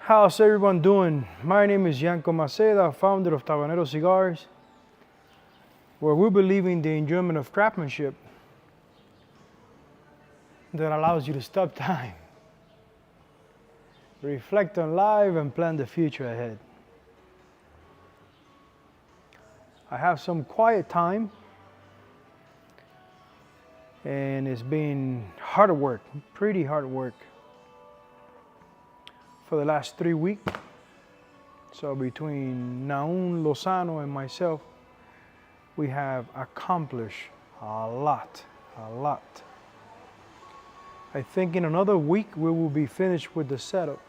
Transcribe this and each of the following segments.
How's everyone doing? My name is Yanko Maceda, founder of Tabanero Cigars, where we believe in the enjoyment of craftsmanship that allows you to stop time, reflect on life, and plan the future ahead. I have some quiet time, and it's been hard work, pretty hard work, for the last 3 weeks. So between Naun Lozano and myself, we have accomplished a lot. I think in another week we will be finished with the setup,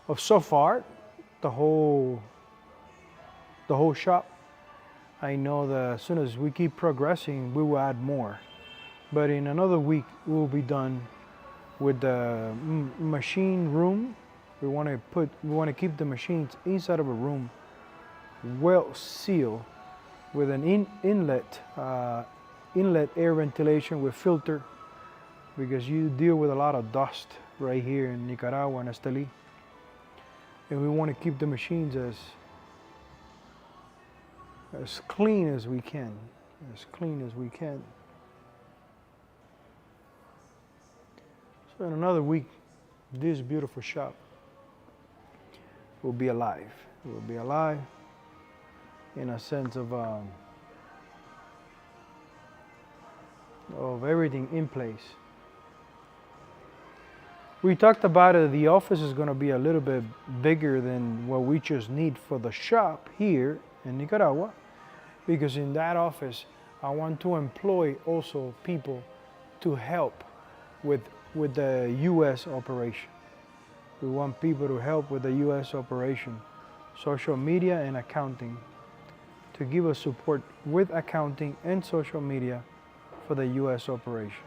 of so far the whole shop. I know that as soon as we keep progressing, we will add more. But in another week, we will be done with the machine room. We want to keep the machines inside of a room, well sealed, with an inlet air ventilation with filter, because you deal with a lot of dust right here in Nicaragua and Esteli, and we want to keep the machines as clean as we can, So in another week, this beautiful shop will be alive. It will be alive in a sense of everything in place. We talked about it. The office is going to be a little bit bigger than what we just need for the shop here in Nicaragua, because in that office, I want to employ also people to help with the U.S. operation. We want people to help with the U.S. operation, social media and accounting, to give us support with accounting and social media for the U.S. operation.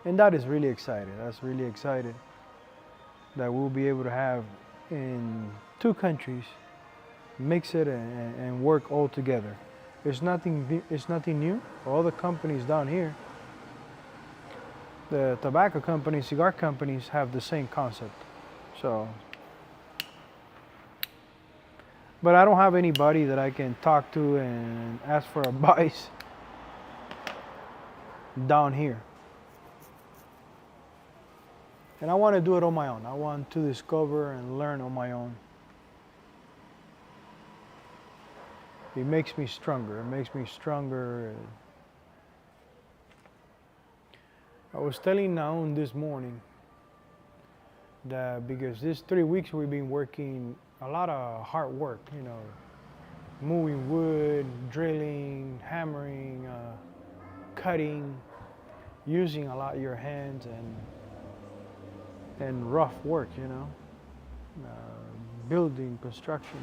And that is really exciting. That's really exciting that we'll be able to have in 2 countries, mix it and work all together. It's nothing new. All the companies down here, the tobacco companies, cigar companies, have the same concept. So, but I don't have anybody that I can talk to and ask for advice down here. And I want to do it on my own. I want to discover and learn on my own. It makes me stronger. I was telling Naun this morning that because these 3 weeks we've been working a lot of hard work, moving wood, drilling, hammering, cutting, using a lot of your hands and rough work, building, construction.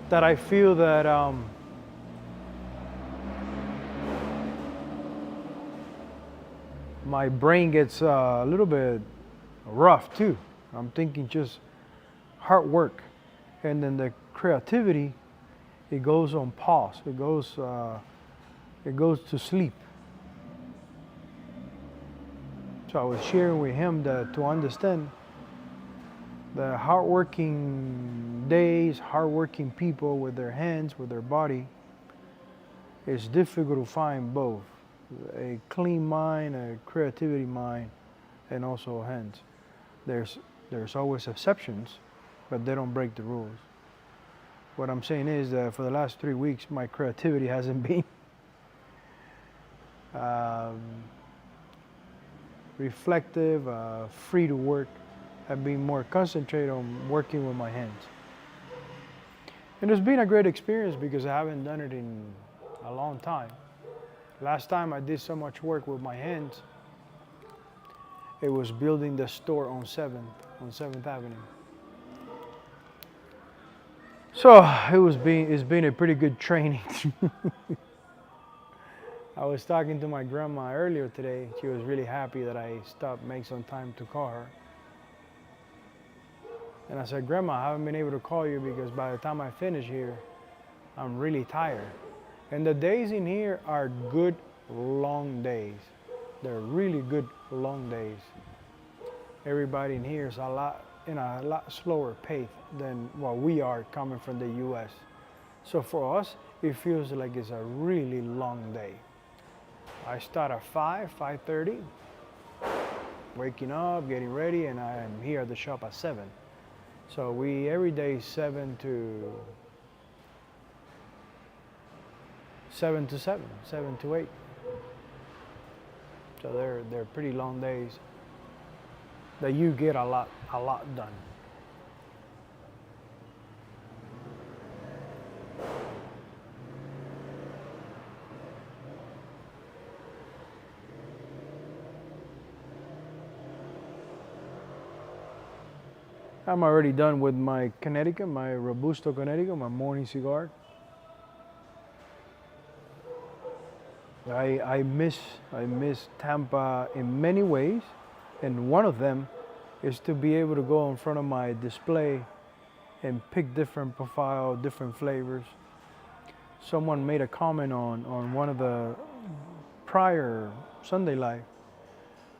That I feel that my brain gets a little bit rough too. I'm thinking just hard work, and then the creativity, it goes on pause. It goes to sleep. So I was sharing with him that to understand the hardworking days, hardworking people with their hands, with their body, it's difficult to find both a clean mind, a creativity mind, and also hands. There's always exceptions, but they don't break the rules. What I'm saying is that for the last 3 weeks, my creativity hasn't been reflective, free to work. I've been more concentrated on working with my hands. And it's been a great experience because I haven't done it in a long time. Last time I did so much work with my hands, it was building the store on 7th Avenue. So it's been a pretty good training. I was talking to my grandma earlier today. She was really happy that I stopped, make some time to call her. And I said, Grandma, I haven't been able to call you because by the time I finish here, I'm really tired. And the days in here are good long days. They're really good long days. Everybody in here is in a lot slower pace than what we are coming from the U.S. So for us, it feels like it's a really long day. I start at 5:30, waking up, getting ready, and I'm here at the shop at 7. So we every day 7 to 7 to 7, 7 to 8. So they're pretty long days that you get a lot done. I'm already done with my Connecticut, my Robusto Connecticut, my morning cigar. I miss Tampa in many ways, and one of them is to be able to go in front of my display and pick different profile, different flavors. Someone made a comment on one of the prior Sunday Live.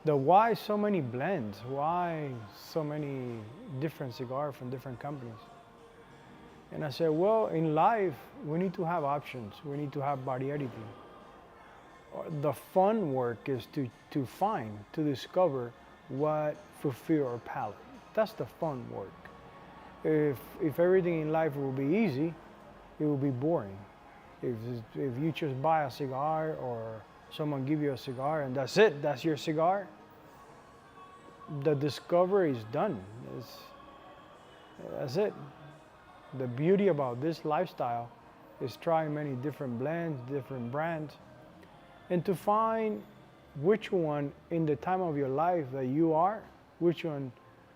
Why so many blends? Why so many different cigars from different companies? And I said, well, in life, we need to have options. We need to have variety. The fun work is to find, to discover what fulfill our palate. That's the fun work. If everything in life will be easy, it will be boring. If you just buy a cigar or someone give you a cigar and that's it, that's your cigar, the discovery is done. That's it. The beauty about this lifestyle is trying many different blends, different brands, and to find which one in the time of your life that you are, which one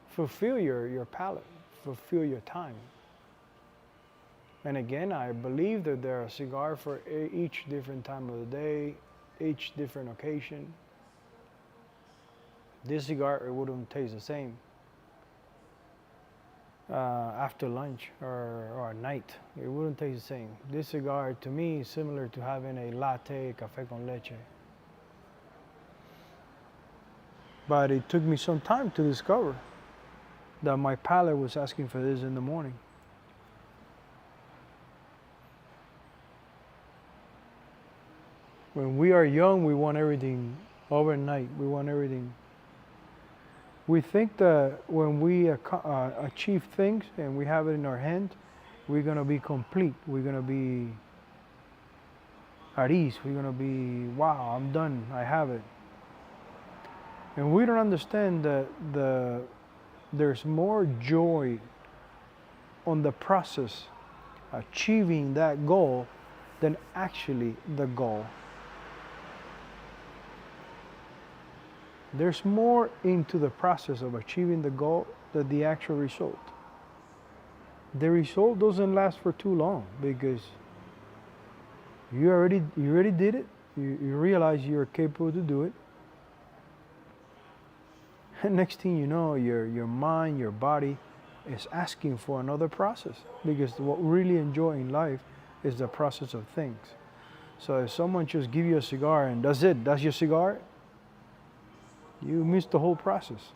fulfill your palate, fulfill your time. And again, I believe that there are cigars for each different time of the day, each different occasion. This cigar, it wouldn't taste the same after lunch or at night. It wouldn't taste the same. This cigar, to me, is similar to having a latte café con leche. But it took me some time to discover that my palate was asking for this in the morning. When we are young, we want everything overnight. We want everything. We think that when we achieve things and we have it in our hand, we're going to be complete. We're going to be at ease. We're going to be, wow, I'm done. I have it. And we don't understand that there's more joy on the process, achieving that goal, than actually the goal. There's more into the process of achieving the goal than the actual result. The result doesn't last for too long because you already did it. You realize you're capable to do it. And next thing you know, your mind, your body is asking for another process, because what we really enjoy in life is the process of things. So if someone just give you a cigar and that's it, that's your cigar, you missed the whole process.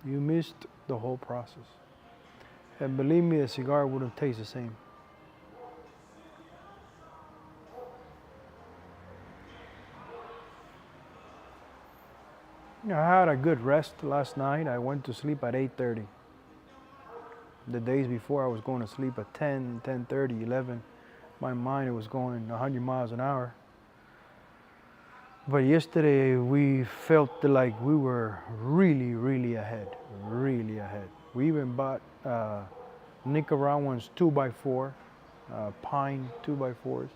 You missed the whole process. And believe me, the cigar wouldn't taste the same. I had a good rest last night. I went to sleep at 8:30. The days before, I was going to sleep at 10, 10:30, 11. My mind was going 100 miles an hour. But yesterday, we felt like we were really, really ahead, really ahead. We even bought Nicaraguans 2x4, pine 2x4s.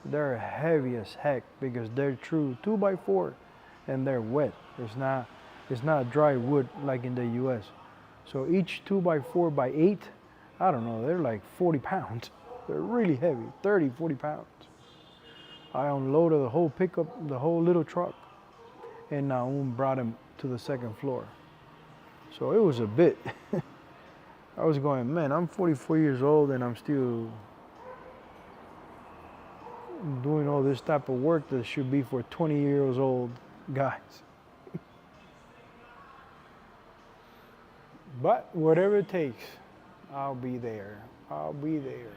They're heavy as heck because they're true 2x4 and they're wet. It's not dry wood like in the U.S. So each 2x4x8, I don't know, they're like 40 pounds. They're really heavy, 30, 40 pounds. I unloaded the whole pickup, the whole little truck, and Naum brought him to the second floor. So it was a bit. I was going, man, I'm 44 years old and I'm still doing all this type of work that should be for 20 years old guys. But whatever it takes, I'll be there. I'll be there.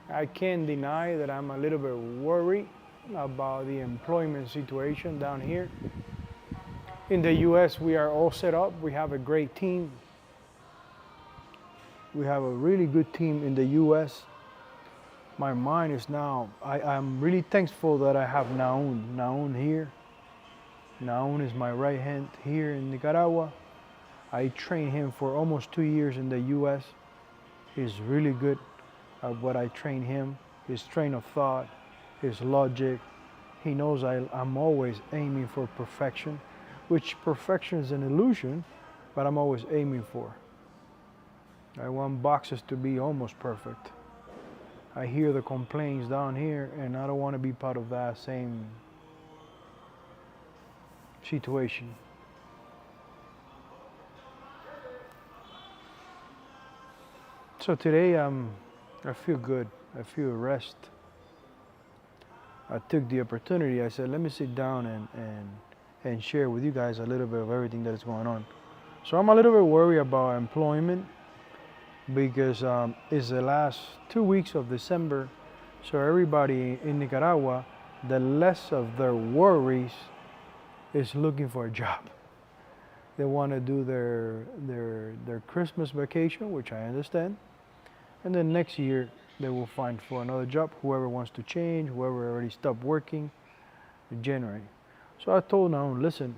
I can't deny that I'm a little bit worried about the employment situation down here. In the US, we are all set up. We have a great team. We have a really good team in the US. My mind is now, I'm really thankful that I have Naun here. Naun is my right hand here in Nicaragua. I trained him for almost 2 years in the US. He's really good at what I train him, his train of thought, his logic. He knows I'm always aiming for perfection, which perfection is an illusion, but I'm always aiming for. I want boxes to be almost perfect. I hear the complaints down here, and I don't want to be part of that same situation. So today I feel good. I feel rest. I took the opportunity. I said, let me sit down and share with you guys a little bit of everything that is going on. So I'm a little bit worried about employment because it's the last 2 weeks of December. So everybody in Nicaragua, the less of their worries is looking for a job. They want to do their Christmas vacation, which I understand. And then next year, they will find for another job, whoever wants to change, whoever already stopped working in January. So I told them, listen,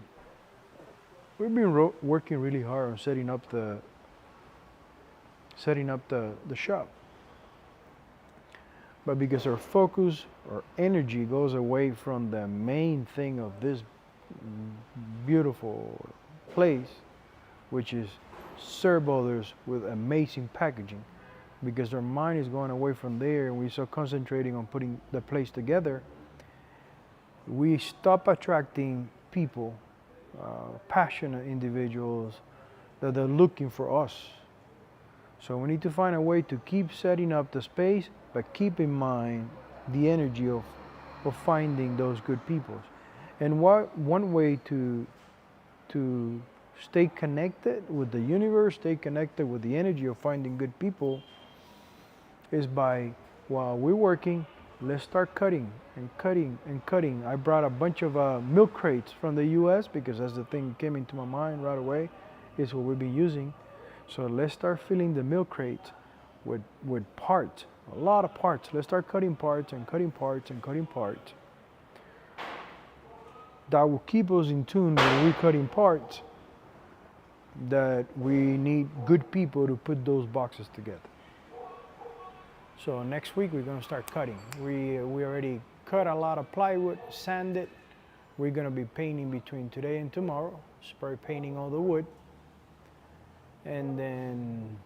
we've been working really hard on setting up the shop. But because our focus, our energy goes away from the main thing of this beautiful place, which is serve others with amazing packaging, because our mind is going away from there and we're so concentrating on putting the place together, we stop attracting people, passionate individuals that are looking for us. So we need to find a way to keep setting up the space, but keep in mind the energy of finding those good people. And one way to stay connected with the universe, stay connected with the energy of finding good people, is by, while we're working, let's start cutting and cutting and cutting. I brought a bunch of milk crates from the US because that's the thing that came into my mind right away, is what we've been using. So let's start filling the milk crates with parts, a lot of parts. Let's start cutting parts and cutting parts and cutting parts. That will keep us in tune when we're cutting parts, that we need good people to put those boxes together. So next week we're going to start cutting. We already cut a lot of plywood, sanded. We're going to be painting between today and tomorrow, spray painting all the wood. And then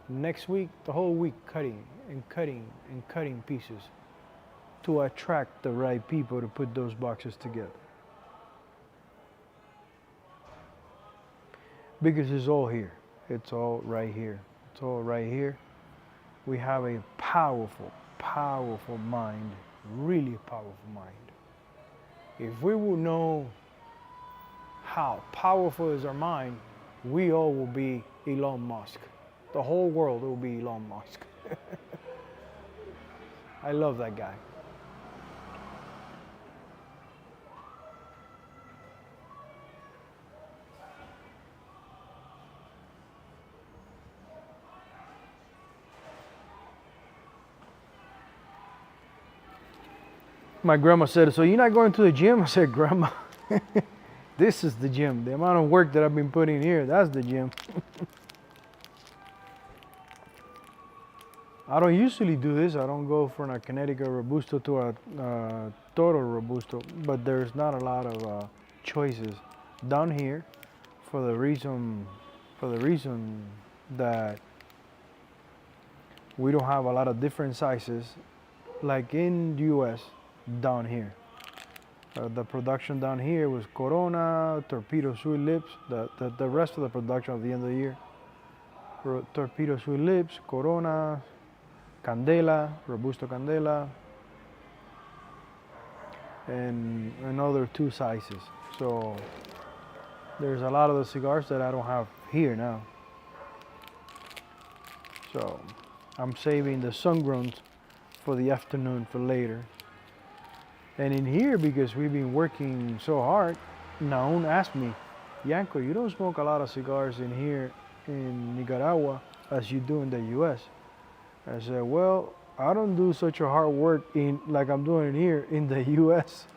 next week, the whole week cutting and cutting and cutting pieces to attract the right people to put those boxes together. Because it's all here. It's all right here. It's all right here. We have a powerful, powerful mind, really powerful mind. If we will know how powerful is our mind, we all will be Elon Musk. The whole world will be Elon Musk. I love that guy. My grandma said, so you're not going to the gym? I said, Grandma, this is the gym. The amount of work that I've been putting here, that's the gym. I don't usually do this. I don't go from a Connecticut Robusto to a Toro Robusto, but there's not a lot of choices down here for the reason that we don't have a lot of different sizes like in the US down here. The production down here was Corona, Torpedo Sweet Lips, the rest of the production at the end of the year. Torpedo Sweet Lips, Corona, Candela, Robusto Candela, and another 2 sizes. So there's a lot of the cigars that I don't have here now. So I'm saving the sun-growns for the afternoon for later. And in here, because we've been working so hard, Naun asked me, Yanko, you don't smoke a lot of cigars in here in Nicaragua as you do in the US. I said, well, I don't do such a hard work like I'm doing here in the US.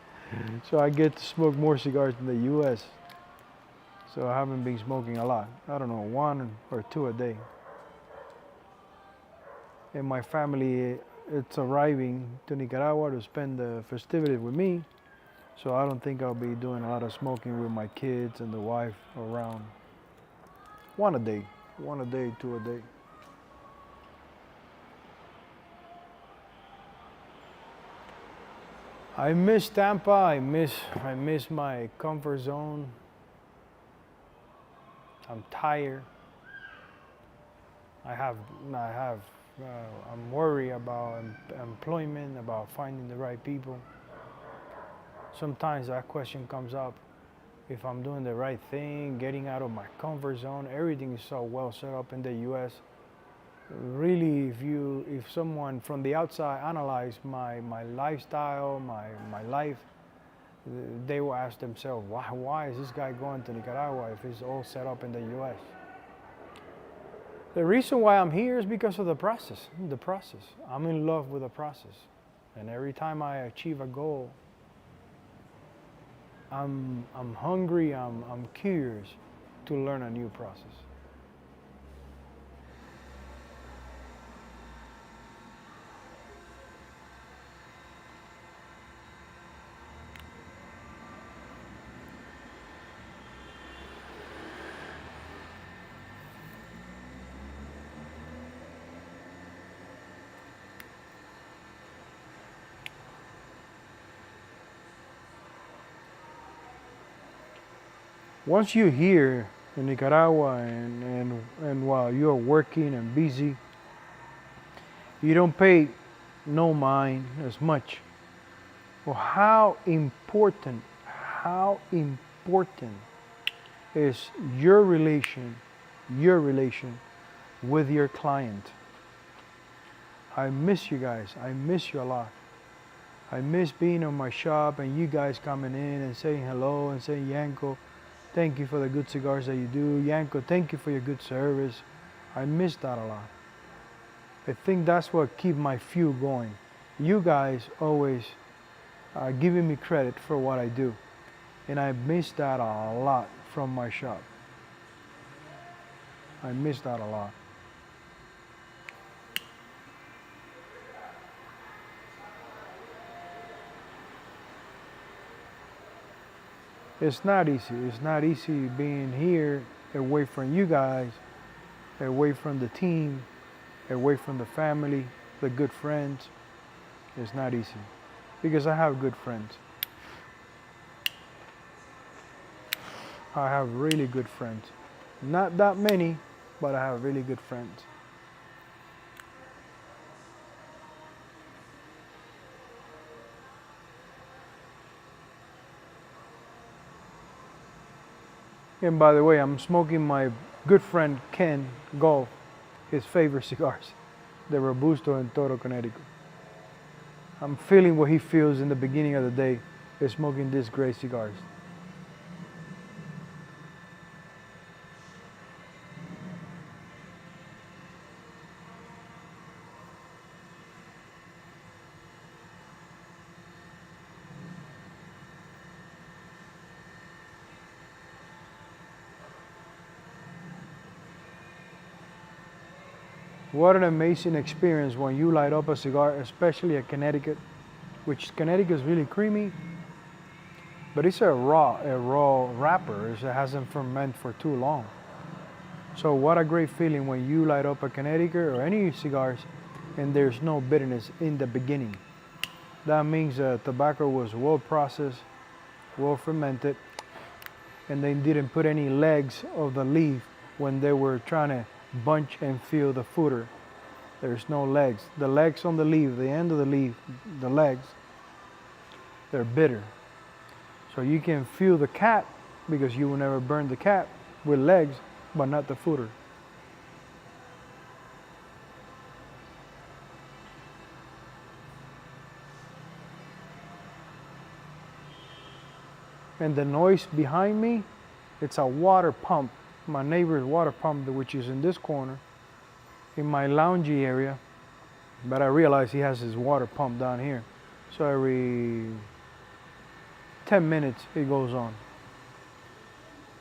So I get to smoke more cigars in the US. So I haven't been smoking a lot. I don't know, 1 or 2 a day. And my family, it's arriving to Nicaragua to spend the festivities with me. So I don't think I'll be doing a lot of smoking with my kids and the wife around. 1 a day, 2 a day. I miss Tampa. I miss my comfort zone. I'm tired. I'm worried about employment, about finding the right people. Sometimes that question comes up, if I'm doing the right thing, getting out of my comfort zone. Everything is so well set up in the US. Really, if someone from the outside analyze my lifestyle, my life, they will ask themselves, why is this guy going to Nicaragua if it's all set up in the US? The reason why I'm here is because of the process. I'm in love with the process. And every time I achieve a goal, I'm hungry, I'm curious to learn a new process. Once you're here in Nicaragua and while you're working and busy, you don't pay no mind as much. Well, how important is your relation with your client? I miss you guys. I miss you a lot. I miss being in my shop and you guys coming in and saying hello and saying, Yanko, thank you for the good cigars that you do. Yanko, thank you for your good service. I miss that a lot. I think that's what keeps my fuel going. You guys always are giving me credit for what I do. And I miss that a lot from my shop. I miss that a lot. It's not easy. It's not easy being here, away from you guys, away from the team, away from the family, the good friends. It's not easy because I have good friends. I have really good friends. Not that many, but I have really good friends. And by the way, I'm smoking my good friend Ken Golf, his favorite cigars, the Robusto in Toro, Connecticut. I'm feeling what he feels in the beginning of the day, is smoking these great cigars. What an amazing experience when you light up a cigar, especially a Connecticut, which Connecticut is really creamy, but it's a raw wrapper. It hasn't fermented for too long. So what a great feeling when you light up a Connecticut or any cigars and there's no bitterness in the beginning. That means the tobacco was well processed well fermented, and they didn't put any legs of the leaf when they were trying to bunch and feel the footer. There's no legs. The legs on the leaf, the end of the leaf, the legs, they're bitter. So you can feel the cap because you will never burn the cap with legs, but not the footer. And the noise behind me, it's a water pump. My neighbor's water pump, which is in this corner, in my loungy area. But I realize he has his water pump down here. So every 10 minutes it goes on.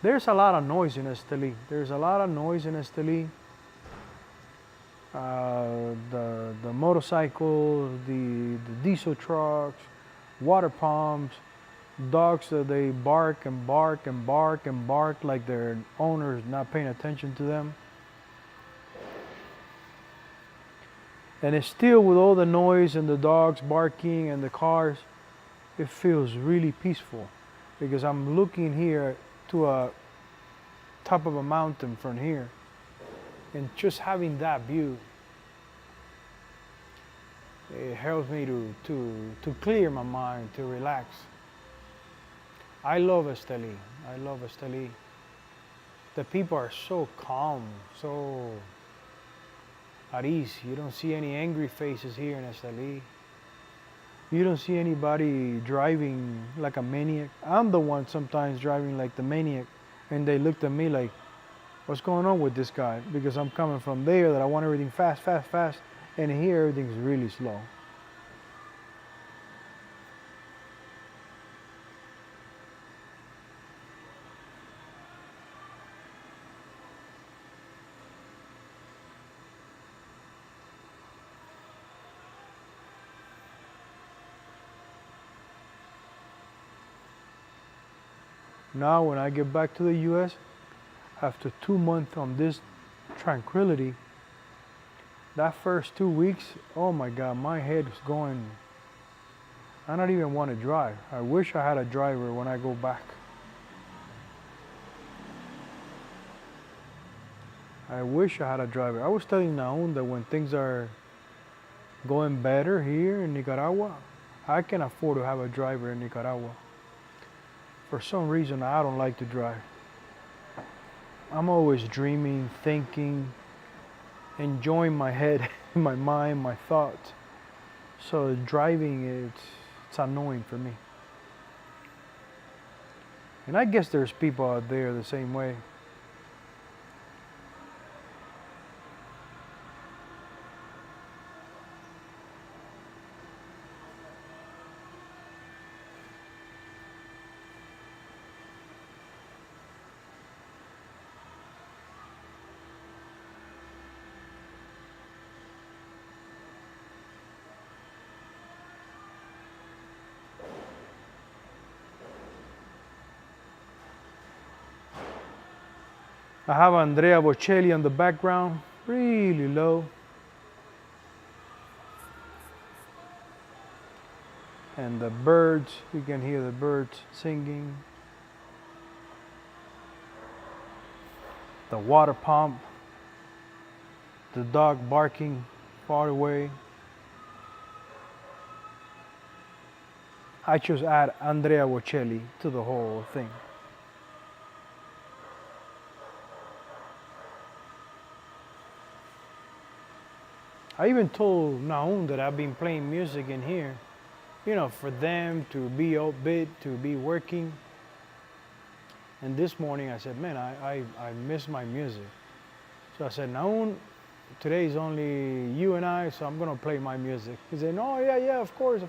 There's a lot of noise in Esteli. There's a lot of noise in Esteli. The motorcycles, the diesel trucks, water pumps, dogs that they bark and bark and bark and bark like their owners not paying attention to them. And it's still, with all the noise and the dogs barking and the cars, it feels really peaceful because I'm looking here to a top of a mountain from here, and just having that view, it helps me to clear my mind, to relax. I love Esteli. I love Esteli. The people are so calm, so at ease. You don't see any angry faces here in Esteli. You don't see anybody driving like a maniac. I'm the one sometimes driving like the maniac, and they looked at me like, what's going on with this guy? Because I'm coming from there that I want everything fast, fast, fast, and here everything's really slow. Now when I get back to the US, after 2 months on this tranquility, that first 2 weeks, oh my God, my head is going, I don't even want to drive. I wish I had a driver when I go back. I wish I had a driver. I was telling Naun that when things are going better here in Nicaragua, I can afford to have a driver in Nicaragua. For some reason, I don't like to drive. I'm always dreaming, thinking, enjoying my head, my mind, my thoughts. So driving, it's annoying for me. And I guess there's people out there the same way. I have Andrea Bocelli on the background, really low. And the birds, you can hear the birds singing. The water pump, the dog barking far away. I just add Andrea Bocelli to the whole thing. I even told Naum that I've been playing music in here, you know, for them to be upbeat, to be working. And this morning I said, man, I miss my music. So I said, Naum, today is only you and I, so I'm gonna play my music. He said, oh yeah, of course.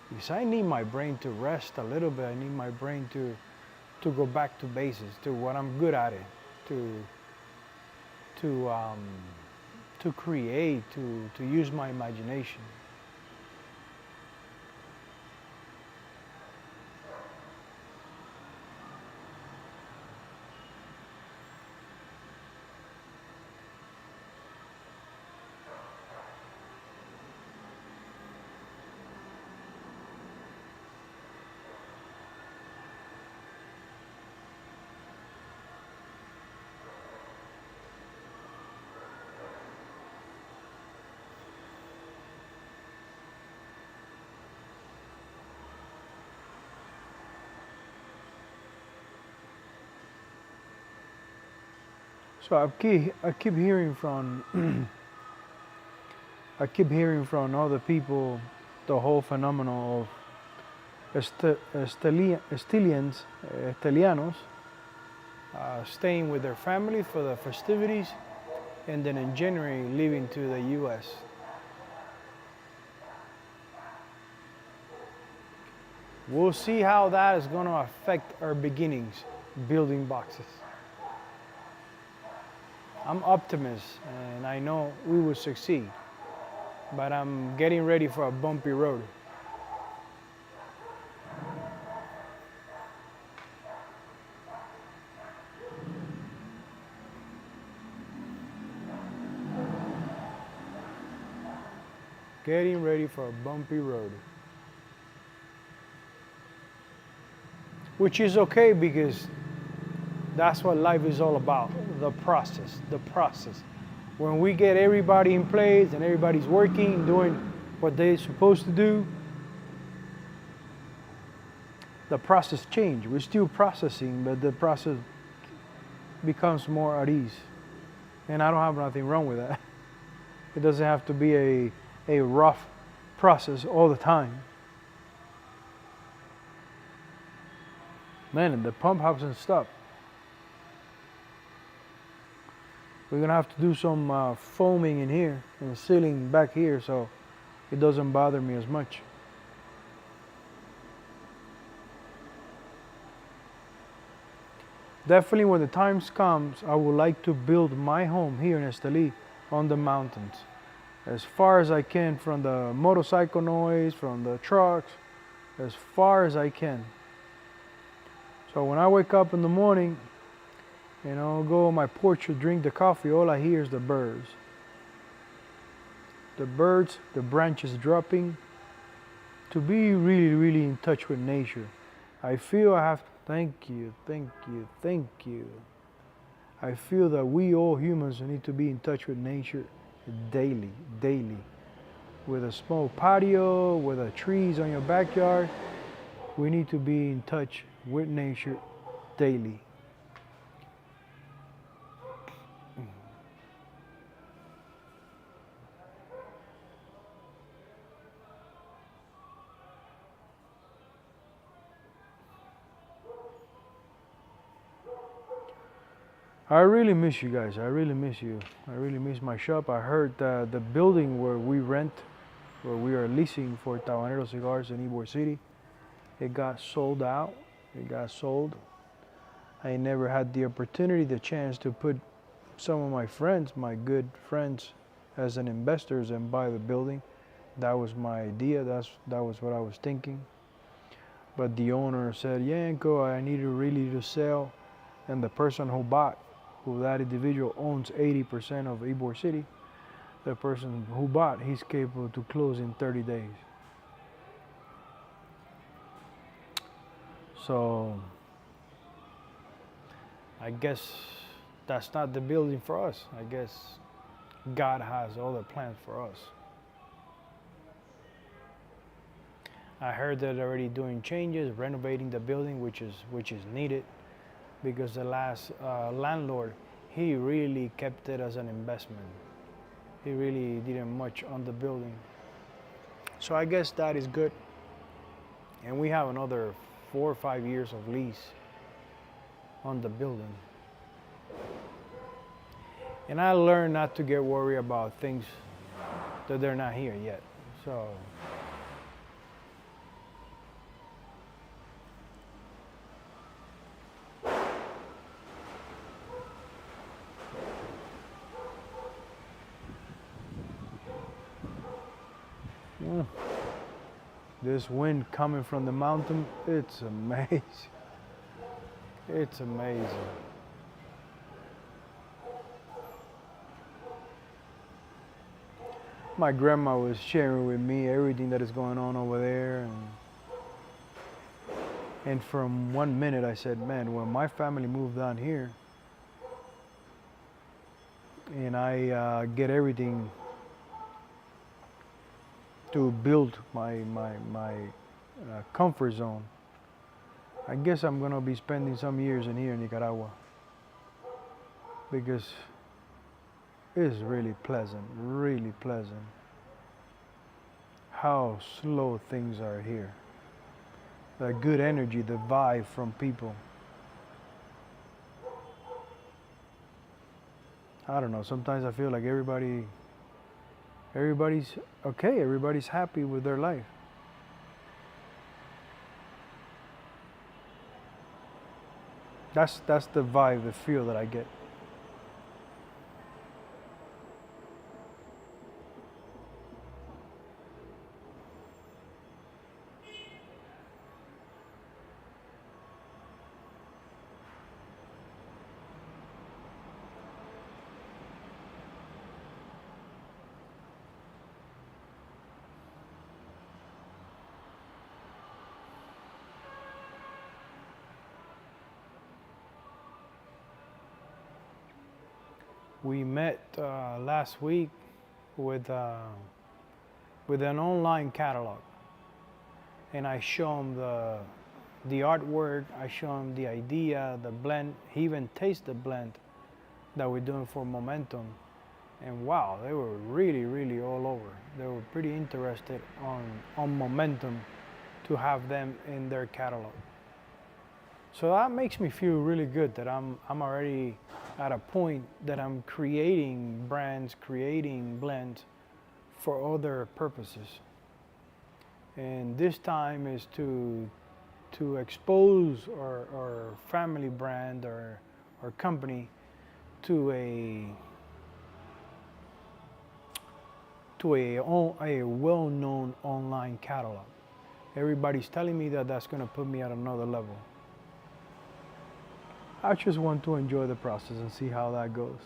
Because I need my brain to rest a little bit. I need my brain to go back to basics, to what I'm good at it, to create, to use my imagination. So I keep hearing from I keep hearing from other people the whole phenomenon of Estelianos staying with their family for the festivities and then in January leaving to the US. We'll see how that is going to affect our beginnings building boxes. I'm optimist and I know we will succeed, but I'm getting ready for a bumpy road. Getting ready for a bumpy road. Which is okay because that's what life is all about, the process, the process. When we get everybody in place and everybody's working, doing what they're supposed to do, the process changes. We're still processing, but the process becomes more at ease. And I don't have nothing wrong with that. It doesn't have to be a rough process all the time. Man, the pump hasn't stopped. We're gonna have to do some foaming in here and sealing back here so it doesn't bother me as much. Definitely when the time comes, I would like to build my home here in Esteli on the mountains. As far as I can from the motorcycle noise, from the trucks, as far as I can. So when I wake up in the morning, go on my porch to drink the coffee, all I hear is the birds. The birds, the branches dropping. To be really, really in touch with nature. I feel I have to thank you. I feel that we all humans need to be in touch with nature daily. With a small patio, with the trees on your backyard, we need to be in touch with nature daily. I really miss you guys. I really miss you. I really miss my shop. I heard that the building where we are leasing for Tabanero Cigars in Ybor City, it got sold out. It got sold. I never had the opportunity, the chance to put some of my friends, my good friends, as an investors and buy the building. That was my idea. That was what I was thinking. But the owner said, Yanko, I need really to sell. And the person who that individual owns 80% of Ybor City. The person who bought, he's capable to close in 30 days. So I guess that's not the building for us. I guess God has other plans for us. I heard that they're already doing changes, renovating the building, which is needed, because the last landlord, he really kept it as an investment. He really didn't much on the building. So I guess that is good. And we have another 4 or 5 years of lease on the building. And I learned not to get worried about things that they're not here yet. So this wind coming from the mountain, it's amazing. It's amazing. My grandma was sharing with me everything that is going on over there, and from 1 minute I said, man, when my family moved down here and I get everything to build my comfort zone, I guess I'm gonna be spending some years in here in Nicaragua, because it's really pleasant, really pleasant how slow things are here. The good energy, the vibe from people. I don't know, sometimes I feel like everybody's okay, everybody's happy with their life. That's the vibe, the feel that I get. We met last week with an online catalog, and I show him the artwork. I show him the idea, the blend. He even tasted the blend that we're doing for Momentum, and wow, they were really all over. They were pretty interested on Momentum to have them in their catalog. So that makes me feel really good that I'm already at a point that I'm creating brands, creating blends for other purposes. And this time is to expose our family brand or company to a well-known online catalog. Everybody's telling me that that's going to put me at another level. I just want to enjoy the process and see how that goes.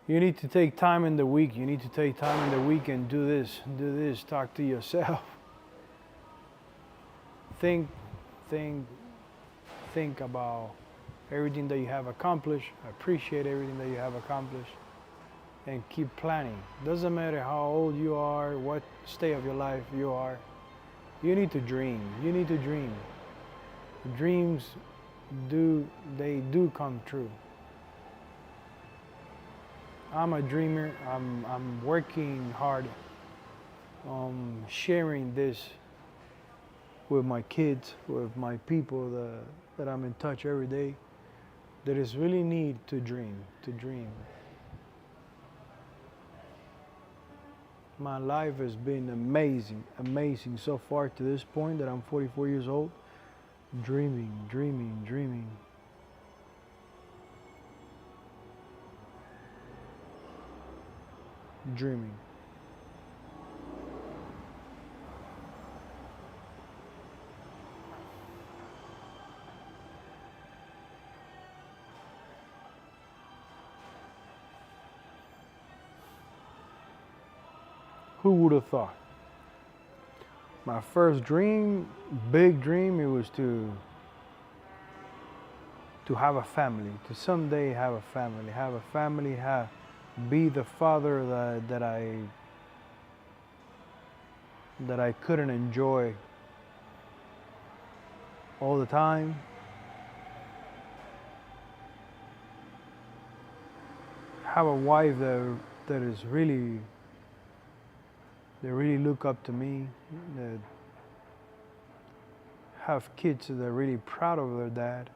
You need to take time in the week. You need to take time in the week and do this, talk to yourself. Think about everything that you have accomplished, appreciate everything that you have accomplished, and keep planning. Doesn't matter how old you are, what state of your life you are, you need to dream. You need to dream. Dreams do come true. I'm a dreamer. I'm working hard on sharing this with my kids, with my people that I'm in touch every day. There is really need to dream. My life has been amazing so far to this point that I'm 44 years old. Dreaming. Who would have thought? My first dream, big dream, it was to have a family, to someday have a family, be the father that I couldn't enjoy all the time. Have a wife that is really, they really look up to me, that have kids that are really proud of their dad.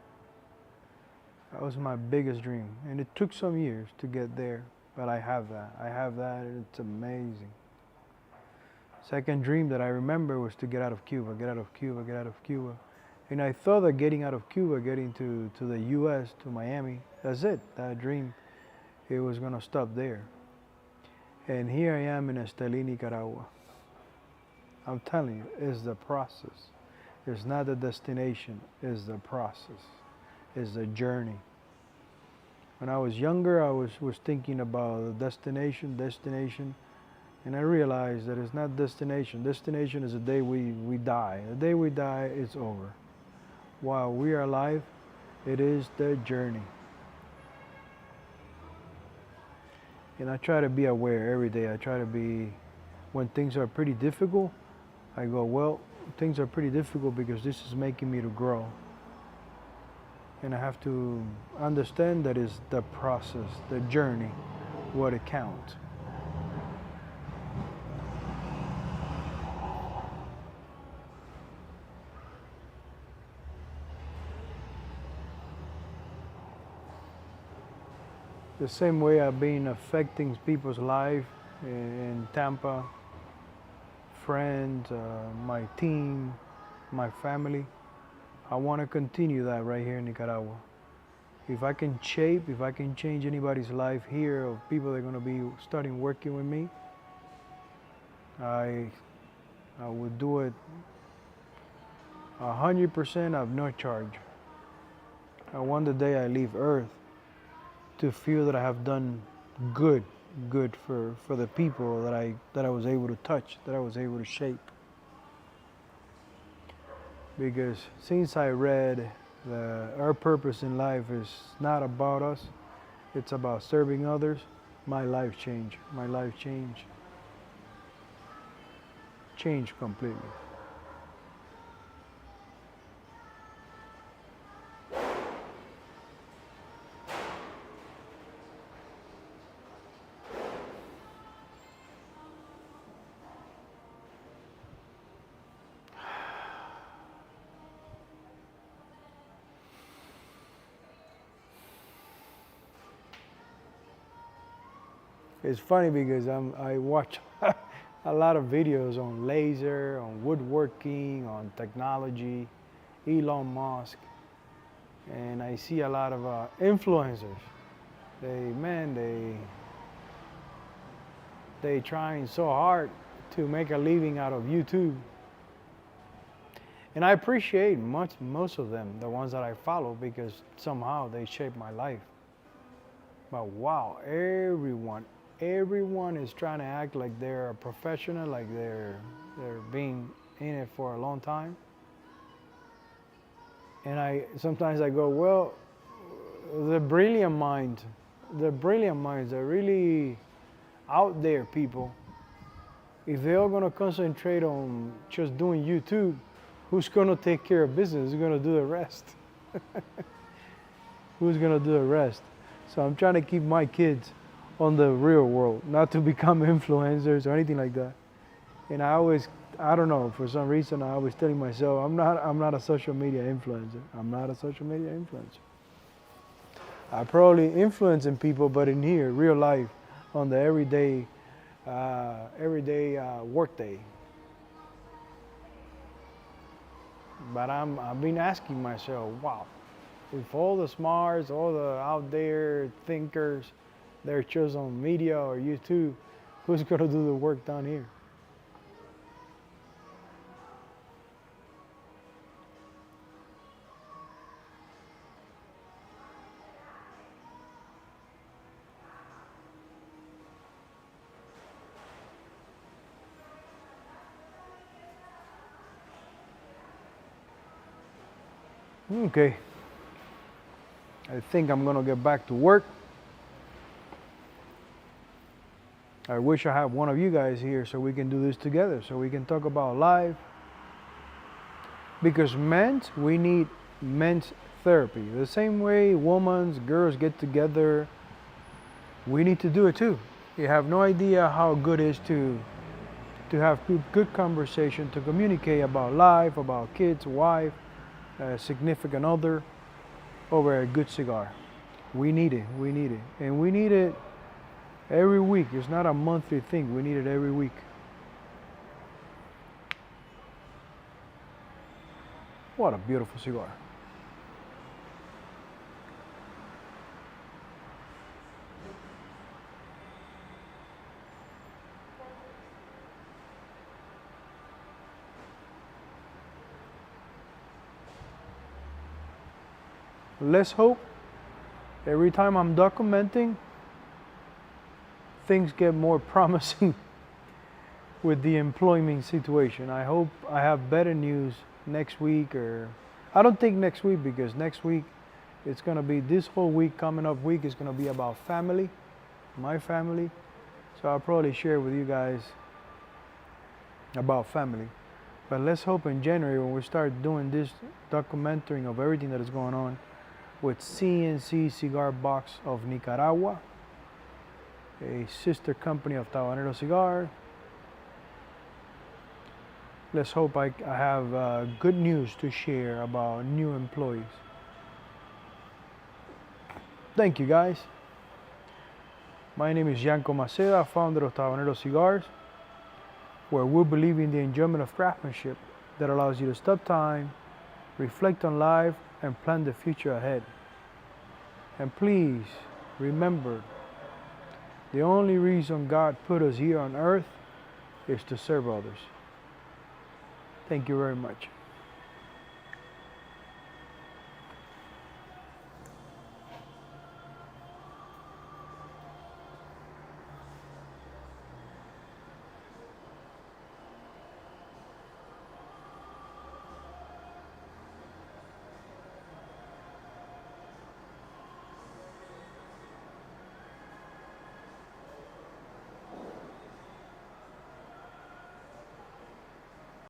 That was my biggest dream, and it took some years to get there, but I have that, and it's amazing. Second dream that I remember was to get out of Cuba. And I thought that getting out of Cuba, getting to the US, to Miami, that's it, that dream, it was gonna stop there. And here I am in Esteli, Nicaragua. I'm telling you, it's the process. It's not the destination, it's the process. It's the journey. When I was younger, I was thinking about the destination, and I realized that it's not destination. Destination is the day we die. The day we die, it's over. While we are alive, It is the journey. And I try to be aware every day. I try to be, when things are pretty difficult, I go, well, things are pretty difficult because this is making me to grow. And I have to understand that is the process, the journey, what it counts. The same way I've been affecting people's life in Tampa, friends, my team, my family. I want to continue that right here in Nicaragua. If I can change anybody's life here, of people that are going to be starting working with me, I would do it 100% of no charge. I want the day I leave Earth to feel that I have done good for the people that I was able to touch, that I was able to shape. Because since I read our purpose in life is not about us, it's about serving others, my life changed. My life changed completely. It's funny because I watch a lot of videos on laser, on woodworking, on technology, Elon Musk, and I see a lot of influencers. They trying so hard to make a living out of YouTube. And I appreciate most of them, the ones that I follow, because somehow they shape my life. But wow, everyone is trying to act like they're a professional, like they're being in it for a long time. And sometimes I go, well, the brilliant minds, the really out there people, if they're all gonna concentrate on just doing YouTube, who's gonna take care of business? Who's gonna do the rest? Who's gonna do the rest? So I'm trying to keep my kids on the real world, not to become influencers or anything like that. And I don't know, for some reason I always telling myself, I'm not a social media influencer. I'm not a social media influencer. I probably influencing people, but in here, real life, on the everyday work day. But I've been asking myself, wow, if all the smarts, all the out there thinkers, they're just on media or YouTube, who's gonna do the work down here? Okay, I think I'm gonna get back to work. I wish I had one of you guys here so we can do this together, so we can talk about life. Because we need men's therapy. The same way girls get together, we need to do it too. You have no idea how good it is to have good conversation, to communicate about life, about kids, wife, significant other, over a good cigar. We need it. And we need it every week. It's not a monthly thing. We need it every week. What a beautiful cigar. Let's hope every time I'm documenting, things get more promising with the employment situation. I hope I have better news next week, or I don't think next week, because next week It's gonna be this whole week, coming up week, is gonna be about family, my family. So I'll probably share with you guys about family. But let's hope in January when we start doing this documenting of everything that is going on with CNC Cigar Box of Nicaragua, a sister company of Tabanero Cigars. Let's hope I have good news to share about new employees. Thank you guys. My name is Yanko Maceda, founder of Tabanero Cigars, where we believe in the enjoyment of craftsmanship that allows you to stop time, reflect on life, and plan the future ahead. And please remember, the only reason God put us here on earth is to serve others. Thank you very much.